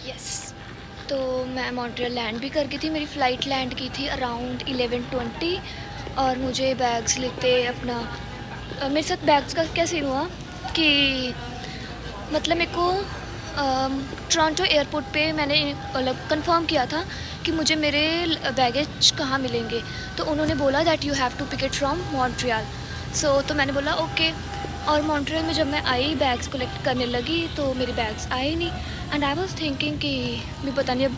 Yes. तो मैं Montreal land भी कर गई थी, मेरी फ़्लाइट लैंड की थी अराउंड 11:20 और मुझे बैग्स लेते अपना मेरे साथ बैग्स का क्या सीन हुआ कि मतलब मेरे को टोरंटो एयरपोर्ट पे मैंने मतलब कंफर्म किया था कि मुझे मेरे बैगेज कहाँ मिलेंगे। तो उन्होंने बोला that you have to pick it from Montreal. तो मैंने बोला ओके। और मॉन्ट्रियल में जब मैं आई बैग्स कलेक्ट करने लगी तो मेरे बैग्स आए नहीं। एंड आई वाज थिंकिंग कि मैं पता नहीं अब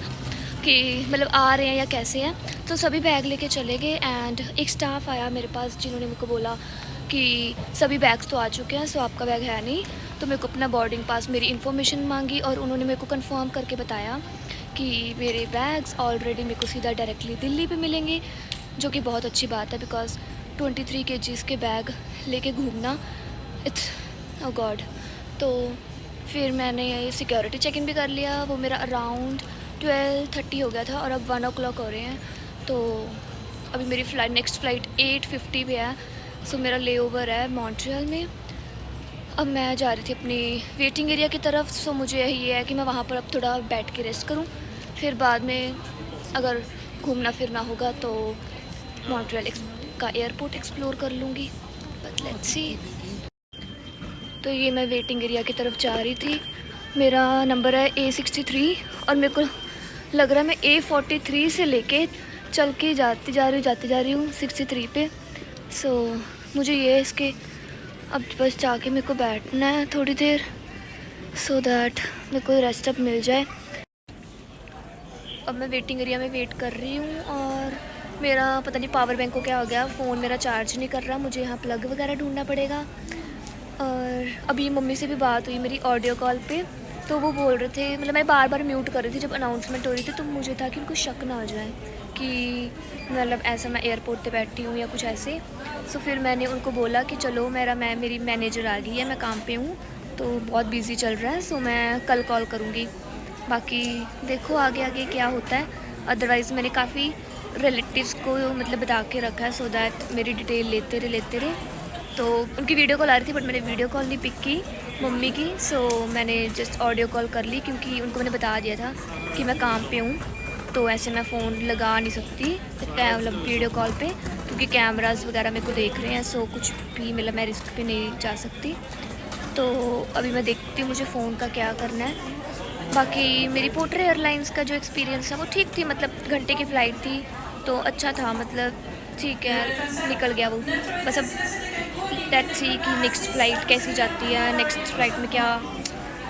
कि मतलब आ रहे हैं या कैसे हैं। तो सभी बैग लेके चले गए एंड एक स्टाफ आया मेरे पास जिन्होंने मेरे को बोला कि सभी बैग्स तो आ चुके हैं, सो आपका बैग है नहीं। तो मेरे को अपना बोर्डिंग पास मेरी इन्फॉर्मेशन मांगी और उन्होंने मेरे को कंफर्म करके बताया कि मेरे बैग्स ऑलरेडी मेरे को सीधा डायरेक्टली दिल्ली पे मिलेंगे, जो कि बहुत अच्छी बात है बिकॉज़ 23 केजीज़ के बैग लेके घूमना इट्स ओ गॉड। तो फिर मैंने सिक्योरिटी चेक इन भी कर लिया, वो मेरा अराउंड 12:30 हो गया था और अब 1 o'clock हो रहे हैं। तो अभी मेरी नेक्स्ट फ़्लाइट 8:50 पे है। सो मेरा लेओवर है मॉन्ट्रियल में। अब मैं जा रही थी अपनी वेटिंग एरिया की तरफ। सो मुझे ये है कि मैं वहाँ पर अब थोड़ा बैठ के रेस्ट करूँ, फिर बाद में अगर घूमना फिरना होगा तो मॉन्ट्रियल का एयरपोर्ट एक्सप्लोर कर लूँगी। But let's see. तो ये मैं वेटिंग एरिया की तरफ जा रही थी। मेरा नंबर है A63 और मेरे को लग रहा है मैं A43 से लेके चल के जाती जा रही हूँ 63 पे। सो मुझे ये इसके अब बस जाके मेरे को बैठना है थोड़ी देर सो दैट मेरे को रेस्ट अप मिल जाए। अब मैं वेटिंग एरिया में वेट कर रही हूँ और मेरा पता नहीं पावर बैंक को क्या हो गया, फ़ोन मेरा चार्ज नहीं कर रहा। मुझे यहाँ प्लग वगैरह ढूंढना पड़ेगा। और अभी मम्मी से भी बात हुई मेरी ऑडियो कॉल पे, तो वो बोल रहे थे मतलब मैं बार बार म्यूट कर रही थी जब अनाउंसमेंट हो रही थी, तो मुझे था कि उनको शक ना हो जाए कि मतलब ऐसा मैं एयरपोर्ट पे बैठी हूँ या कुछ ऐसे। सो फिर मैंने उनको बोला कि चलो मेरी मैनेजर आ गई है, मैं काम पे हूँ तो बहुत बिज़ी चल रहा है, सो मैं कल कॉल करूँगी। बाकी देखो आगे आगे क्या होता है। अदरवाइज़ मैंने काफ़ी रिलेटिव्स को मतलब बता के रखा है सो दैट मेरी डिटेल लेते रहे। तो उनकी वीडियो कॉल आ रही थी बट मैंने वीडियो कॉल नहीं पिक की मम्मी की। सो मैंने जस्ट ऑडियो कॉल कर ली क्योंकि उनको मैंने बता दिया था कि मैं काम पे हूँ, तो ऐसे मैं फ़ोन लगा नहीं सकती मतलब वीडियो कॉल पे, क्योंकि कैमरास वगैरह मेरे को देख रहे हैं। सो कुछ भी मतलब मैं रिस्क पे नहीं जा सकती। तो अभी मैं देखती हूँ मुझे फ़ोन का क्या करना है। बाकी मेरी पोर्टर एयरलाइंस का जो एक्सपीरियंस है वो ठीक थी, मतलब घंटे की फ़्लाइट थी तो अच्छा था, मतलब ठीक है निकल गया वो। बस अब लेट्स सी कि नेक्स्ट फ़्लाइट कैसी जाती है, नेक्स्ट फ़्लाइट में क्या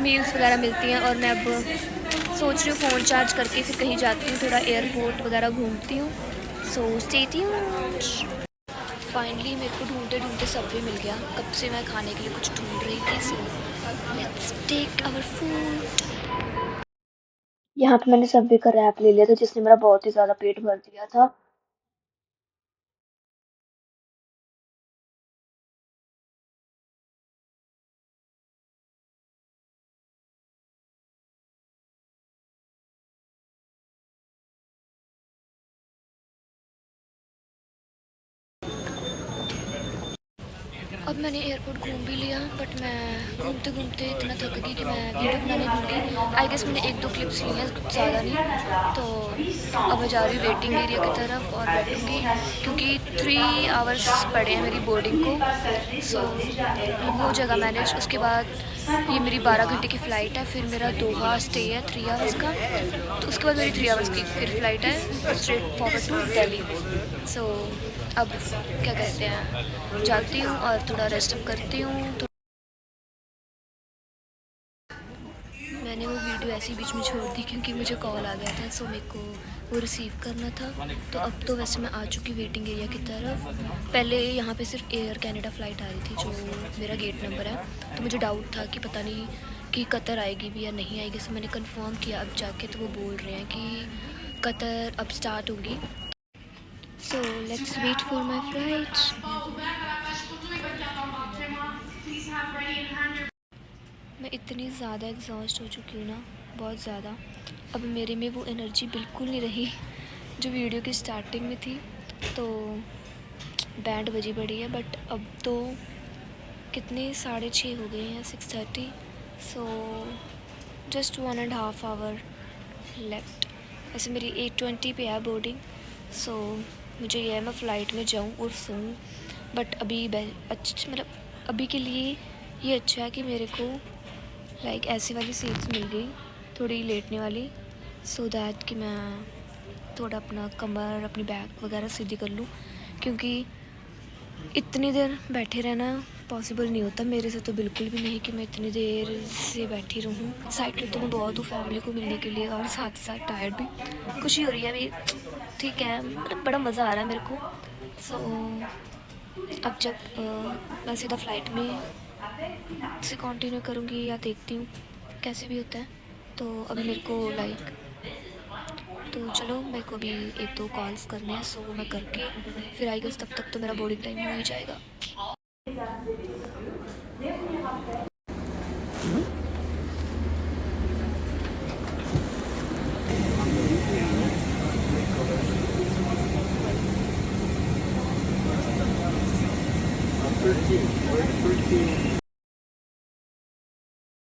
मील्स वगैरह मिलती हैं। और मैं अब सोच रही हूँ फ़ोन चार्ज करके फिर कहीं जाती हूँ, थोड़ा एयरपोर्ट वगैरह घूमती हूँ। So stay tuned. फाइनली मेरे को ढूंढते ढूंढते सबवे मिल गया। कब से मैं खाने के लिए कुछ ढूंढ रही थी। So let's take our food. यहाँ पे मैंने सबवे का रैप ले लिया था जिसने मेरा बहुत ही ज़्यादा पेट भर दिया था। अब मैंने एयरपोर्ट घूम भी लिया बट मैं घूमते घूमते इतना थक गई कि मैं वीडियो बनाने भूल गई। आई गेस मैंने 1-2 क्लिप्स ली हैं, ज़्यादा नहीं। तो अब मैं जा रही हूँ वेटिंग एरिया की तरफ और बैठूँगी क्योंकि 3 आवर्स पड़े हैं मेरी बोर्डिंग को। सो हो जाएगा मैनेज। उसके बाद ये मेरी 12 घंटे की फ़्लाइट है, फिर मेरा दोहा स्टे है 3 आवर्स का। तो उसके बाद मेरी 3 आवर्स की फिर फ़्लाइट है स्ट्रेट फॉरवर्ड टू दिल्ली। सो अब क्या कहते हैं, जाती हूँ और थोड़ा रेस्ट अप करती हूँ। तो मैंने वो वीडियो ऐसे ही बीच में छोड़ दी क्योंकि मुझे कॉल आ गया था, सो मेरे को वो रिसीव करना था। तो अब तो वैसे मैं आ चुकी वेटिंग एरिया की तरफ। पहले यहाँ पे सिर्फ एयर कनाडा फ़्लाइट आ रही थी जो मेरा गेट नंबर है, तो मुझे डाउट था कि पता नहीं कि कतर आएगी भी या नहीं आएगी। सो मैंने कंफर्म किया अब जाके, तो वो बोल रहे हैं कि कतर अब स्टार्ट होगी। So let's wait for my flight. मैं इतनी ज़्यादा एग्जॉस्ट हो चुकी हूँ ना, बहुत ज़्यादा। अब मेरे में वो एनर्जी बिल्कुल नहीं रही जो वीडियो की स्टार्टिंग में थी। तो बैंड बजी पड़ी है बट अब तो कितने 6:30 हो गए हैं, 6:30। So just 1.5 hour left. वैसे मेरी 8:20 पे है बोर्डिंग, सो मुझे ये है मैं फ़्लाइट में जाऊँ और सोऊं। बट अभी अच्छा मतलब अभी के लिए ये अच्छा है कि मेरे को लाइक ऐसी वाली सीट्स मिल गई, थोड़ी लेटने वाली, सो दैट कि मैं थोड़ा अपना कमर अपनी बैक वगैरह सीधी कर लूँ, क्योंकि इतनी देर बैठे रहना पॉसिबल नहीं होता मेरे से तो बिल्कुल भी नहीं कि मैं इतनी देर से बैठी रहूँ। एक्साइटेड तो मैं बहुत हूँ फैमिली को मिलने के लिए और साथ साथ टायर्ड भी। खुशी हो रही है अभी, ठीक है, मतलब बड़ा मज़ा आ रहा है मेरे को। सो अब जब मैं सीधा फ़्लाइट में से कंटिन्यू करूँगी या देखती हूँ कैसे भी होता है। तो अभी मेरे को लाइक तो चलो मेरे को भी 1-2 कॉल्स करने हैं, सो वो मैं करके फिर आई गेस तब तक तो मेरा बोर्डिंग टाइम हो ही जाएगा।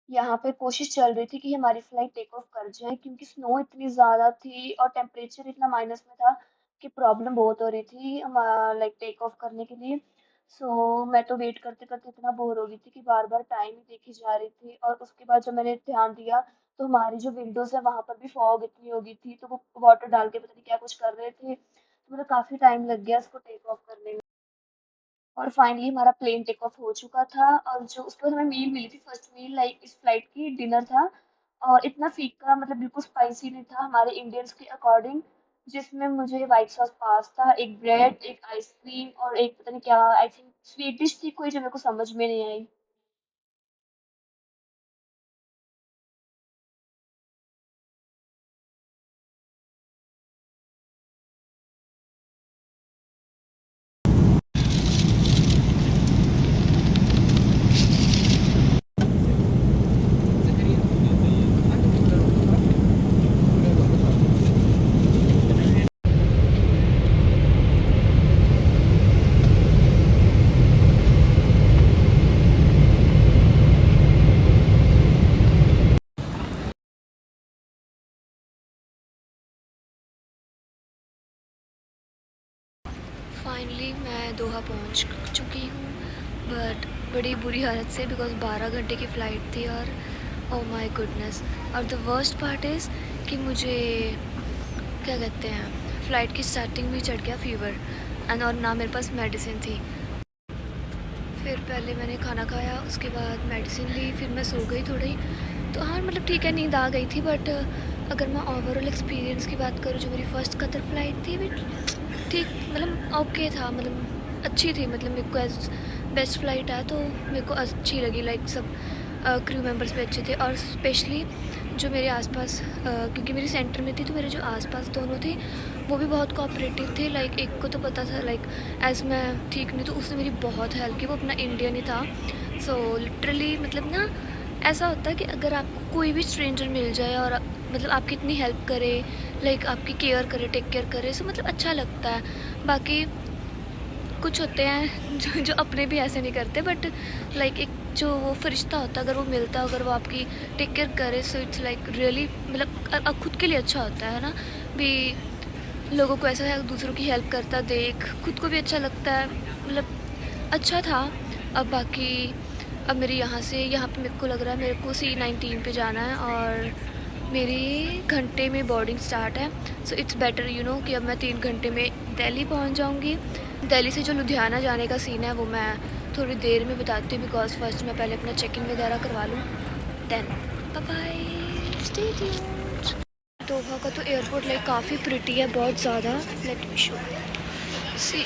यहाँ पे कोशिश चल रही थी कि हमारी फ्लाइट टेक ऑफ कर जाए, क्योंकि स्नो इतनी ज़्यादा थी और टेम्परेचर इतना माइनस में था कि प्रॉब्लम बहुत हो रही थी लाइक टेक ऑफ करने के लिए। सो मैं तो वेट करते करते इतना बोर हो गई थी कि बार बार टाइम ही देखी जा रही थी, और उसके बाद जब मैंने ध्यान दिया तो हमारी जो विंडोज़ है वहाँ पर भी फॉग इतनी हो गई थी, तो वो वाटर डाल के पता नहीं क्या कुछ कर रहे थे, तो मतलब काफ़ी टाइम लग गया इसको टेक ऑफ करने में। और फाइनली हमारा प्लेन टेक ऑफ हो चुका था, और जो उसके बाद हमें मील मिली थी, फर्स्ट मील लाइक इस फ्लाइट की डिनर था, और इतना फीका मतलब बिल्कुल स्पाइसी नहीं था हमारे इंडियंस के अकॉर्डिंग, जिसमें मुझे व्हाइट सॉस पास्ता, एक ब्रेड, एक आइसक्रीम और एक पता नहीं क्या आई थिंक स्वीट डिश थी कोई जो मेरे को समझ में नहीं आई। फाइनली मैं दोहा पहुंच चुकी हूँ, बट बड़ी बुरी हालत से, बिकॉज 12 घंटे की फ़्लाइट थी और ओह माय गुडनेस। और द वर्स्ट पार्ट इज़ कि मुझे क्या कहते हैं फ़्लाइट की स्टार्टिंग में चढ़ गया फीवर, एंड और ना मेरे पास मेडिसिन थी। फिर पहले मैंने खाना खाया, उसके बाद मेडिसिन ली, फिर मैं सो गई थोड़ी। तो हाँ मतलब ठीक है, नींद आ गई थी, बट अगर मैं ओवरऑल एक्सपीरियंस की बात करूँ, जो मेरी फ़र्स्ट कतर फ़्लाइट थी बट ठीक मतलब ओके था, मतलब अच्छी थी, मतलब मेरे को एज बेस्ट फ़्लाइट है तो मेरे को अच्छी लगी, लाइक सब क्रू मेंबर्स भी अच्छे थे, और स्पेशली जो मेरे आसपास क्योंकि मेरी सेंटर में थी तो मेरे जो आसपास दोनों थे वो भी बहुत कोऑपरेटिव थे। लाइक एक को तो पता था लाइक एज़ मैं ठीक नहीं तो उसने मेरी बहुत हेल्प की, वो अपना इंडियन ही था। सो लिटरली मतलब ना ऐसा होता है कि अगर आपको कोई भी स्ट्रेंजर मिल जाए और मतलब आपकी इतनी हेल्प करे, लाइक आपकी केयर करे, टेक केयर करे, सो मतलब अच्छा लगता है। बाकी कुछ होते हैं जो अपने भी ऐसे नहीं करते, बट लाइक एक जो वो फरिश्ता होता है अगर वो मिलता है, अगर वो आपकी टेक केयर करे, सो इट्स लाइक रियली मतलब खुद के लिए अच्छा होता है ना भी। लोगों को ऐसा है दूसरों की हेल्प करता देख खुद को भी अच्छा लगता है, मतलब अच्छा था। अब बाकी अब मेरे यहाँ पे मेरे को लग रहा है मेरे को C-19 पे जाना है, और मेरी घंटे में बोर्डिंग स्टार्ट है। सो इट्स बेटर कि अब मैं 3 घंटे में दिल्ली पहुँच जाऊँगी। दिल्ली से जो लुधियाना जाने का सीन है वो मैं थोड़ी देर में बताती हूँ, बिकॉज फर्स्ट मैं पहले अपना चेक इन वगैरह करवा लूँ, then bye bye, stay tuned. Doha का तो एयरपोर्ट लाइक काफ़ी प्रिटी है, बहुत ज़्यादा। लेट मी शो सी